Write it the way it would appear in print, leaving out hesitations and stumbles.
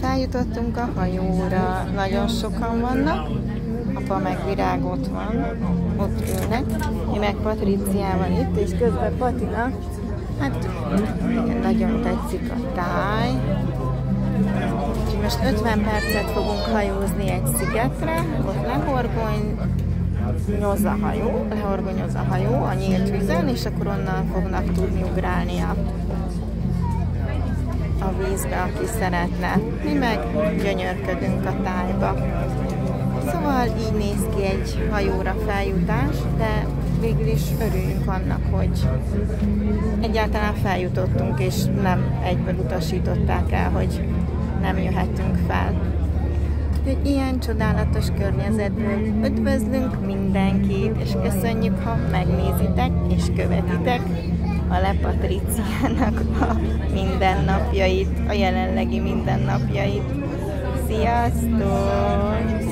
Feljutottunk a hajóra, nagyon sokan vannak, apa meg Virág ott van, ott ülnek, mi meg Patriciával itt, és közben Patina, hát nagyon tetszik a táj. Úgyhogy most 50 percet fogunk hajózni egy szigetre, ott lehorgonyoz a hajó a nyílt vízen, és akkor onnan fognak tudni ugrálni a vízbe, aki szeretne. Mi meg gyönyörködünk a tájba. Szóval így néz ki egy hajóra feljutás, de végül is örüljünk annak, hogy egyáltalán feljutottunk, és nem egyből utasították el, hogy nem jöhetünk fel. Úgyhogy ilyen csodálatos környezetből üdvözlünk mindenkit, és köszönjük, ha megnézitek és követitek a Le Patriciának a mindennapjait, a jelenlegi mindennapjait. Sziasztok!